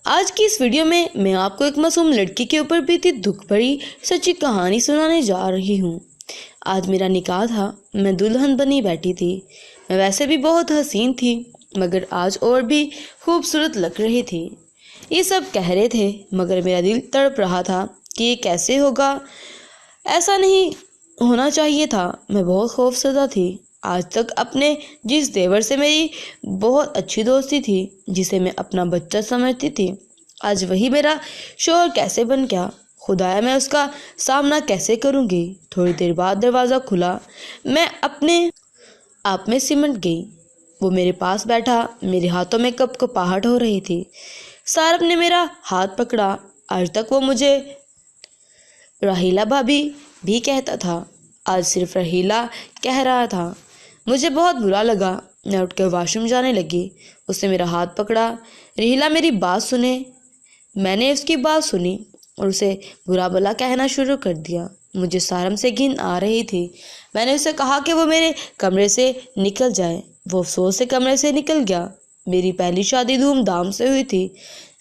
آج کی اس ویڈیو میں میں آپ کو ایک معصوم لڑکی کے اوپر بیتی دکھ بھری سچی کہانی سنانے جا رہی ہوں۔ آج میرا نکاح تھا، میں دلہن بنی بیٹھی تھی۔ میں ویسے بھی بہت حسین تھی، مگر آج اور بھی خوبصورت لگ رہی تھی۔ یہ سب کہہ رہے تھے، مگر میرا دل تڑپ رہا تھا کہ یہ کیسے ہوگا، ایسا نہیں ہونا چاہیے تھا۔ میں بہت خوفزدہ تھی۔ آج تک اپنے جس دیور سے میری بہت اچھی دوستی تھی، جسے میں اپنا بچہ سمجھتی تھی، آج وہی میرا شوہر کیسے بن گیا۔ خدایا، میں اس کا سامنا کیسے کروں گی۔ تھوڑی دیر بعد دروازہ کھلا، میں اپنے آپ میں سمٹ گئی۔ وہ میرے پاس بیٹھا، میرے ہاتھوں میں کپ کپاہٹ ہو رہی تھی۔ سارب نے میرا ہاتھ پکڑا۔ آج تک وہ مجھے راحیلہ بھابھی بھی کہتا تھا، آج صرف راحیلہ کہہ رہا تھا۔ مجھے بہت برا لگا۔ میں اٹھ کر واش روم جانے لگی۔ اس نے میرا ہاتھ پکڑا۔ راحیلہ، میری بات سنے۔ میں نے اس کی بات سنی اور اسے برا بھلا کہنا شروع کر دیا۔ مجھے سارم سے گھن آ رہی تھی۔ میں نے اسے کہا کہ وہ میرے کمرے سے نکل جائے۔ وہ افسوس سے کمرے سے نکل گیا۔ میری پہلی شادی دھوم دھام سے ہوئی تھی۔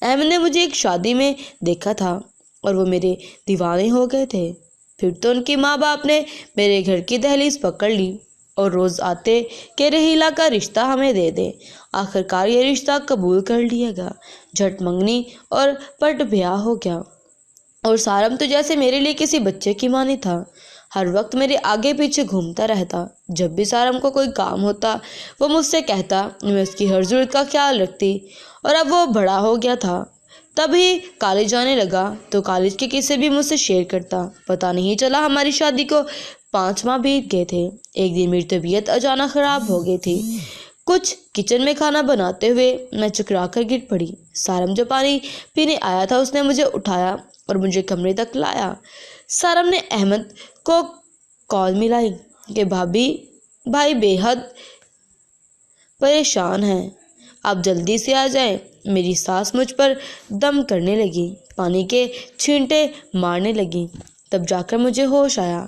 احمد نے مجھے ایک شادی میں دیکھا تھا اور وہ میرے دیوانے ہو گئے تھے۔ پھر تو ان کی ماں باپ نے میرے گھر کی دہلیز پکڑ لی اور روز آتے کہ راحیلہ کا رشتہ ہمیں دے دے۔ آخر کار یہ رشتہ قبول کر لیا گیا۔ جھٹ منگنی اور پٹ بیاہ ہو گیا، اور سارم تو جیسے میرے لیے کسی بچے کی مانی تھا۔ ہر وقت میرے آگے پیچھے گھومتا رہتا۔ جب بھی سارم کو کوئی کام ہوتا، وہ مجھ سے کہتا، میں اس کی ہر ضرورت کا خیال رکھتی۔ اور اب وہ بڑا ہو گیا تھا، تب ہی کالج جانے لگا تو کالج کے قصے بھی مجھ سے شیئر کرتا۔ پتہ نہیں چلا ہماری شادی کو 5 ماہ بیت گئے تھے۔ ایک دن میری طبیعت اچانک خراب ہو گئی تھی۔ کچھ کچن میں کھانا بناتے ہوئے میں چکرا کر گر پڑی۔ سارم جو پانی پینے آیا تھا، اس نے مجھے اٹھایا اور مجھے کمرے تک لایا۔ سارم نے احمد کو کال ملائی کہ بھائی بے حد پریشان ہیں، آپ جلدی سے آ جائیں۔ میری ساس مجھ پر دم کرنے لگی، پانی کے چھینٹے مارنے لگی۔ تب جا کر مجھے ہوش آیا۔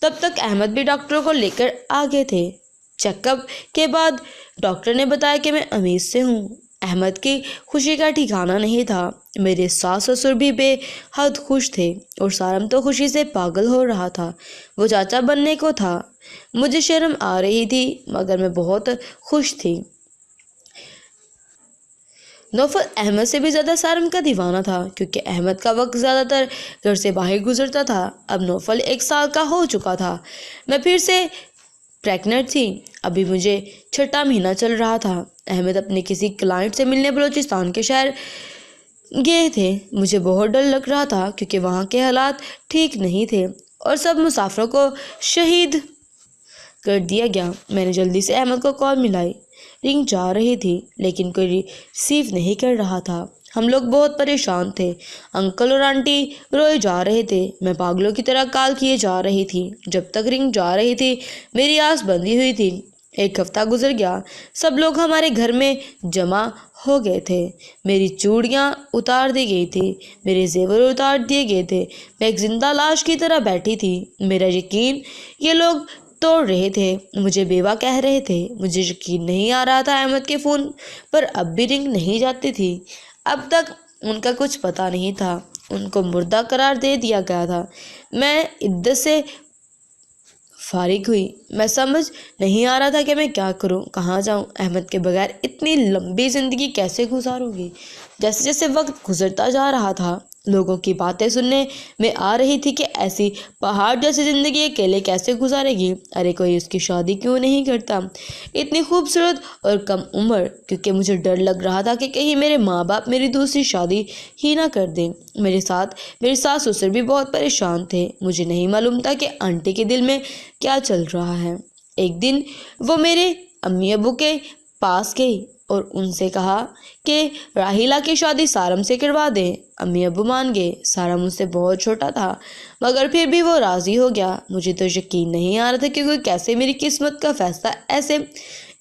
تب تک احمد بھی ڈاکٹر کو لے کر آ گئے تھے۔ چیک اپ کے بعد ڈاکٹر نے بتایا کہ میں امید سے ہوں۔ احمد کی خوشی کا ٹھکانہ نہیں تھا۔ میرے ساس سسر بھی بے حد خوش تھے اور سارم تو خوشی سے پاگل ہو رہا تھا۔ وہ چاچا بننے کو تھا۔ مجھے شرم آ رہی تھی، مگر میں بہت خوش تھی۔ نوفل احمد سے بھی زیادہ سارم کا دیوانہ تھا، کیونکہ احمد کا وقت زیادہ تر گھر سے باہر گزرتا تھا۔ اب نوفل 1 سال کا ہو چکا تھا۔ میں پھر سے پریگننٹ تھی۔ ابھی مجھے 6واں مہینہ چل رہا تھا۔ احمد اپنے کسی کلائنٹ سے ملنے بلوچستان کے شہر گئے تھے۔ مجھے بہت ڈر لگ رہا تھا، کیونکہ وہاں کے حالات ٹھیک نہیں تھے اور سب مسافروں کو شہید کر دیا گیا۔ میں نے جلدی سے احمد کو کال ملائی۔ رنگ جا رہی تھی، لیکن کوئی ریسیو نہیں کر رہا تھا۔ ہم لوگ بہت پریشان تھے۔ انکل اور آنٹی روئے جا رہے تھے۔ میں پاگلوں کی طرح کال کیے جا رہی تھی۔ جب تک رنگ جا رہی تھی، میری آس بندھی ہوئی تھی۔ 1 ہفتہ گزر گیا۔ سب لوگ ہمارے گھر میں جمع ہو گئے تھے۔ میری چوڑیاں اتار دی گئی تھی، میرے زیور اتار دیے گئے تھے۔ میں ایک زندہ لاش کی طرح بیٹھی تھی۔ میرا یقین یہ لوگ توڑ رہے تھے، مجھے بیوہ کہہ رہے تھے۔ مجھے یقین نہیں آ رہا تھا احمد کے فون پر اب بھی رنگ نہیں جاتی تھی۔ اب تک ان کا کچھ پتہ نہیں تھا۔ ان کو مردہ قرار دے دیا گیا تھا۔ میں عدت سے فارغ ہوئی۔ میں سمجھ نہیں آ رہا تھا کہ میں کیا کروں، کہاں جاؤں۔ احمد کے بغیر اتنی لمبی زندگی کیسے گزاروں گی۔ جیسے جیسے وقت گزرتا جا رہا تھا، لوگوں کی باتیں سننے میں آ رہی تھی کہ ایسی پہاڑ جیسی زندگی اکیلے کیسے گزارے گی۔ ارے کوئی اس کی شادی کیوں نہیں کرتا، اتنی خوبصورت اور کم عمر۔ کیونکہ مجھے ڈر لگ رہا تھا کہ کہیں میرے ماں باپ میری دوسری شادی ہی نہ کر دیں۔ میرے ساتھ میرے ساس سسر بھی بہت پریشان تھے۔ مجھے نہیں معلوم تھا کہ آنٹی کے دل میں کیا چل رہا ہے۔ ایک دن وہ میرے امی ابو کے پاس گئی اور ان سے کہا کہ راحیلہ کی شادی سارم سے کروا دیں۔ امی ابو مان گئے۔ سارم مجھ سے بہت چھوٹا تھا، مگر پھر بھی وہ راضی ہو گیا۔ مجھے تو یقین نہیں آ رہا تھا کہ کوئی کیسے میری قسمت کا فیصلہ ایسے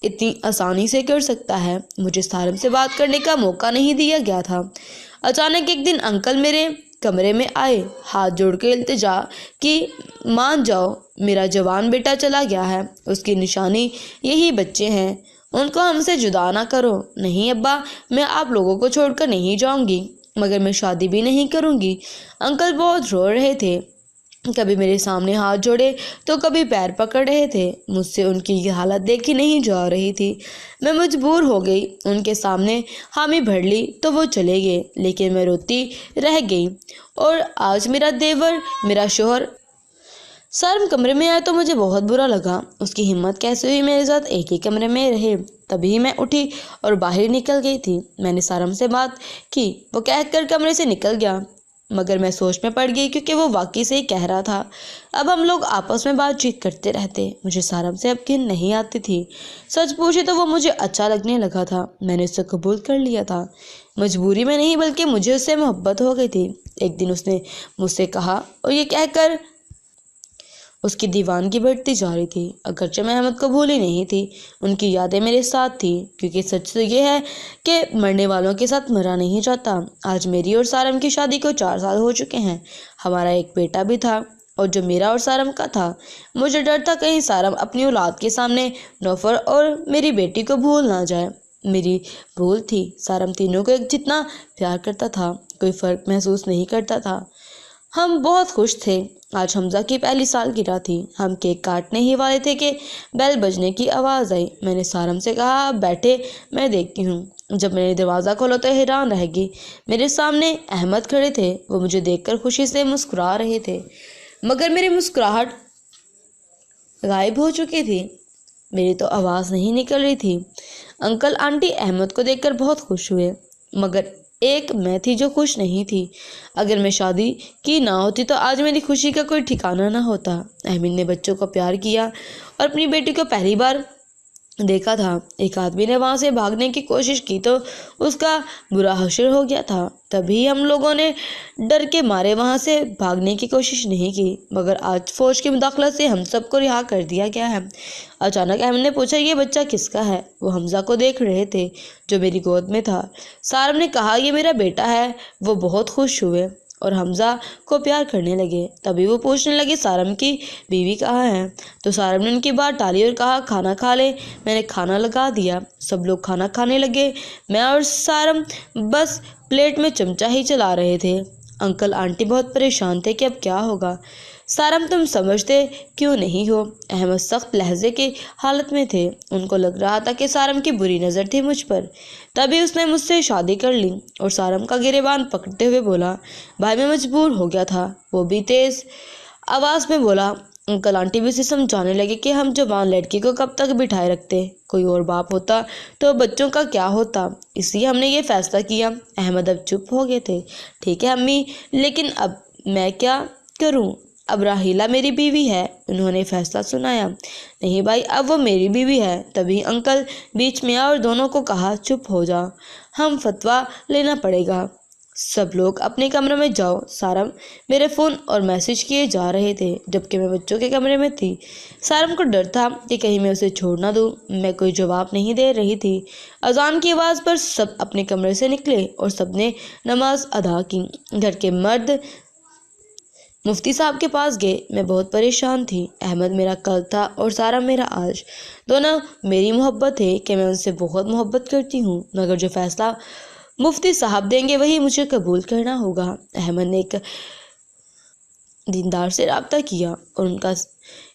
اتنی آسانی سے کر سکتا ہے۔ مجھے سارم سے بات کرنے کا موقع نہیں دیا گیا تھا۔ اچانک ایک دن انکل میرے کمرے میں آئے، ہاتھ جوڑ کے التجا کی مان جاؤ، میرا جوان بیٹا چلا گیا ہے، اس کی نشانی یہی بچے ہیں، ان کو ہم سے جدا نہ کرو۔ نہیں ابا، میں آپ لوگوں کو چھوڑ کر نہیں جاؤں گی۔ مگر میں شادی بھی نہیں کروں گی۔ انکل بہت رو رہے تھے، کبھی میرے سامنے ہاتھ جوڑے تو کبھی پیر پکڑ رہے تھے۔ مجھ سے ان کی یہ حالت دیکھی نہیں جا رہی تھی۔ میں مجبور ہو گئی، ان کے سامنے حامی بھر لی تو وہ چلے گئے، لیکن میں روتی رہ گئی۔ اور آج میرا دیور، میرا شوہر سارم کمرے میں آیا تو مجھے بہت برا لگا۔ اس کی ہمت کیسے ہوئی میرے ساتھ ایک ہی کمرے میں رہے۔ تبھی میں اٹھی اور باہر نکل گئی تھی۔ میں نے سارم سے بات کی، وہ کہہ کر کمرے سے نکل گیا، مگر میں سوچ میں پڑ گئی کیونکہ وہ واقعی سے ہی کہہ رہا تھا۔ اب ہم لوگ آپس میں بات چیت کرتے رہتے۔ مجھے سارم سے اب گھن نہیں آتی تھی۔ سچ پوچھے تو وہ مجھے اچھا لگنے لگا تھا۔ میں نے اسے قبول کر لیا تھا، مجبوری میں نہیں بلکہ مجھے اس سے محبت ہو گئی تھی۔ ایک دن اس نے مجھ سے کہا اور یہ کہہ کر اس کی دیوانگی بڑھتی جا رہی تھی، اگرچہ میں احمد کو بھولی نہیں تھی، ان کی یادیں میرے ساتھ تھیں، کیونکہ سچ تو یہ ہے کہ مرنے والوں کے ساتھ مرا نہیں جاتا۔ آج میری اور سارم کی شادی کو 4 سال ہو چکے ہیں۔ ہمارا ایک بیٹا بھی تھا، اور جو میرا اور سارم کا تھا۔ مجھے ڈر تھا کہیں سارم اپنی اولاد کے سامنے نوفر اور میری بیٹی کو بھول نہ جائے۔ میری بھول تھی، سارم تینوں کو ایک جتنا پیار کرتا تھا، کوئی فرق محسوس نہیں کرتا تھا۔ ہم بہت خوش تھے۔ آج حمزہ کی پہلی سالگرہ تھی۔ ہم کیک کاٹنے ہی والے تھے کہ بیل بجنے کی آواز آئی۔ میں نے سارم سے کہا، آپ بیٹھے، میں دیکھتی ہوں۔ جب میں نے دروازہ کھولا تو حیران رہ گئی۔ میرے سامنے احمد کھڑے تھے۔ وہ مجھے دیکھ کر خوشی سے مسکرا رہے تھے، مگر میری مسکراہٹ غائب ہو چکی تھی۔ میری تو آواز نہیں نکل رہی تھی۔ انکل آنٹی احمد کو دیکھ کر بہت خوش ہوئے، مگر ایک میں تھی جو خوش نہیں تھی۔ اگر میں شادی کی نہ ہوتی تو آج میری خوشی کا کوئی ٹھکانہ نہ ہوتا۔ احمد نے بچوں کو پیار کیا اور اپنی بیٹی کو پہلی بار دیکھا تھا۔ ایک آدمی نے وہاں سے بھاگنے کی کوشش کی تو اس کا برا حشر ہو گیا تھا۔ تبھی ہم لوگوں نے ڈر کے مارے وہاں سے بھاگنے کی کوشش نہیں کی، مگر آج فوج کی مداخلت سے ہم سب کو رہا کر دیا گیا ہے۔ اچانک احمد نے پوچھا، یہ بچہ کس کا ہے؟ وہ حمزہ کو دیکھ رہے تھے جو میری گود میں تھا۔ سارم نے کہا، یہ میرا بیٹا ہے۔ وہ بہت خوش ہوئے اور حمزہ کو پیار کرنے لگے۔ تبھی وہ پوچھنے لگے، سارم کی بیوی کہاں ہے؟ تو سارم نے ان کی بات ٹالی اور کہا، کھانا کھا لے۔ میں نے کھانا لگا دیا۔ سب لوگ کھانا کھانے لگے۔ میں اور سارم بس پلیٹ میں چمچہ ہی چلا رہے تھے۔ انکل آنٹی بہت پریشان تھے کہ اب کیا ہوگا۔ سارم، تم سمجھتے کیوں نہیں ہو؟ احمد سخت لہجے کی حالت میں تھے۔ ان کو لگ رہا تھا کہ سارم کی بری نظر تھی مجھ پر۔ تبھی اس نے مجھ سے شادی کر لی اور سارم کا گریبان پکڑتے ہوئے بولا، بھائی میں مجبور ہو گیا تھا۔ وہ بھی تیز آواز میں بولا۔ انکل آنٹی بھی اسے سمجھانے لگے کہ ہم جوان لڑکی کو کب تک بٹھائے رکھتے، کوئی اور باپ ہوتا تو بچوں کا کیا ہوتا، اس لیے ہم نے یہ فیصلہ کیا۔ احمد اب چپ ہو گئے تھے۔ ٹھیک ہے امی، لیکن اب میں کیا کروں؟ اب راحیلہ میری بیوی ہے، انہوں نے فیصلہ سنایا۔ نہیں بھائی، اب وہ میری بیوی ہے۔ تبھی انکل بیچ میں آیا اور دونوں کو کہا، چپ ہو جا، ہم فتویٰ لینا پڑے گا، سب لوگ اپنے کمرے میں جاؤ۔ سارم میرے فون اور میسج کیے جا رہے تھے جبکہ میں بچوں کے کمرے میں تھی۔ سارم کو ڈر تھا کہ کہیں میں اسے چھوڑ نہ دوں۔ میں کوئی جواب نہیں دے رہی تھی۔ اذان کی آواز پر سب اپنے کمرے سے نکلے اور سب نے نماز ادا کی۔ گھر کے مرد مفتی صاحب کے پاس گئے۔ میں بہت پریشان تھی۔ احمد میرا کل تھا اور سارم میرا آج۔ دونوں میری محبت ہے کہ میں ان سے بہت محبت کرتی ہوں، مگر جو فیصلہ مفتی صاحب دیں گے وہی مجھے قبول کرنا ہوگا۔ احمد نے ایک دیندار سے رابطہ کیا اور ان کا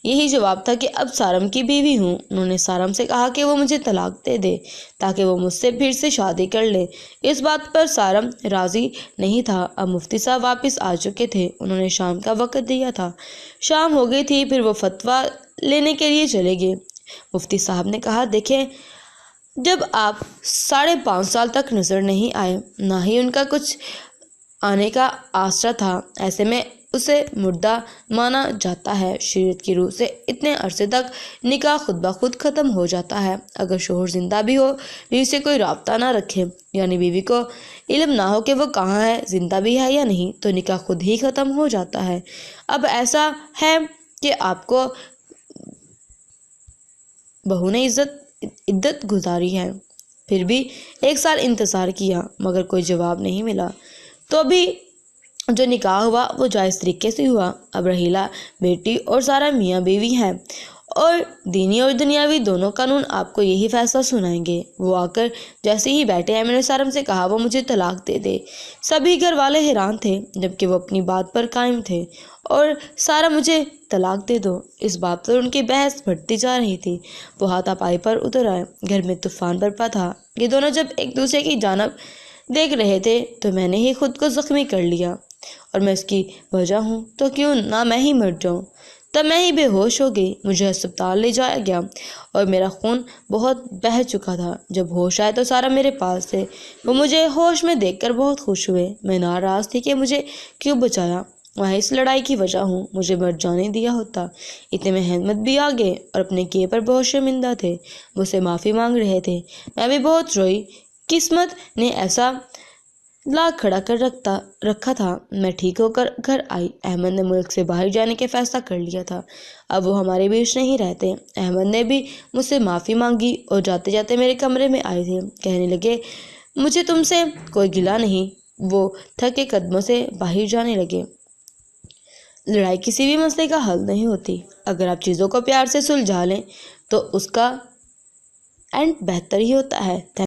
یہی جواب تھا کہ اب سارم کی بیوی ہوں۔ انہوں نے سارم سے کہا کہ وہ مجھے طلاق دے دے تاکہ وہ مجھ سے پھر سے شادی کر لے۔ اس بات پر سارم راضی نہیں تھا۔ اب مفتی صاحب واپس آ چکے تھے۔ انہوں نے شام کا وقت دیا تھا۔ شام ہو گئی تھی، پھر وہ فتویٰ لینے کے لیے چلے گئے۔ مفتی صاحب نے کہا، دیکھیں، جب آپ 5.5 سال تک نظر نہیں آئے، نہ ہی ان کا کچھ آنے کا آسرا تھا، ایسے میں اسے مردہ مانا جاتا ہے۔ شریعت کی روح سے اتنے عرصے تک نکاح خود بخود ختم ہو جاتا ہے۔ اگر شوہر زندہ بھی ہو، بیوی سے کوئی رابطہ نہ رکھے، یعنی بیوی کو علم نہ ہو کہ وہ کہاں ہے، زندہ بھی ہے یا نہیں، تو نکاح خود ہی ختم ہو جاتا ہے۔ اب ایسا ہے کہ آپ کو بہو نے عدت گزاری ہے، پھر بھی 1 سال انتظار کیا مگر کوئی جواب نہیں ملا، تو ابھی جو نکاح ہوا وہ جائز طریقے سے ہوا۔ اب رحیلہ بیٹی اور سارا میاں بیوی ہیں اور دینی اور دنیاوی دونوں قانون آپ کو یہی فیصلہ سنائیں گے۔ وہ آ کر جیسے ہی بیٹھے احمد نے سارم سے کہا وہ مجھے طلاق دے دے۔ سبھی گھر والے حیران تھے جبکہ وہ اپنی بات پر قائم تھے اور سارا مجھے طلاق دے دو، اس بات پر ان کی بحث بڑھتی جا رہی تھی۔ وہ ہاتھا پائی پر اتر آئے۔ گھر میں طوفان برپا تھا۔ یہ دونوں جب ایک دوسرے کی جانب دیکھ رہے تھے تو میں نے ہی خود کو زخمی کر لیا، اور میں اس کی وجہ ہوں تو کیوں نہ میں ہی مر جاؤں۔ تب میں ہی بے ہوش ہو گئی۔ مجھے ہسپتال لے جایا گیا اور میرا خون بہت بہہ چکا تھا۔ جب ہوش آئے تو سارا میرے پاس تھے۔ وہ مجھے ہوش میں دیکھ کر بہت خوش ہوئے۔ میں ناراض تھی کہ مجھے کیوں بچایا، میں اس لڑائی کی وجہ ہوں، مجھے مر جانے دیا ہوتا۔ اتنے میں احمد بھی آ گئے اور اپنے کیے پر بہت شرمندہ تھے، مجھ سے معافی مانگ رہے تھے۔ میں بھی بہت روئی۔ قسمت نے ایسا لا کھڑا کر رکھا تھا۔ میں ٹھیک ہو کر گھر آئی۔ احمد نے ملک سے باہر جانے کا فیصلہ کر لیا تھا۔ اب وہ ہمارے بیچ نہیں رہتے۔ احمد نے بھی مجھ سے معافی مانگی اور جاتے جاتے میرے کمرے میں آئے تھے۔ کہنے لگے مجھے تم سے کوئی گلہ نہیں۔ وہ تھکے قدموں سے باہر جانے لگے۔ لڑائی کسی بھی مسئلے کا حل نہیں ہوتی۔ اگر آپ چیزوں کو پیار سے سلجھا لیں تو اس کا اینڈ بہتر ہی ہوتا ہے۔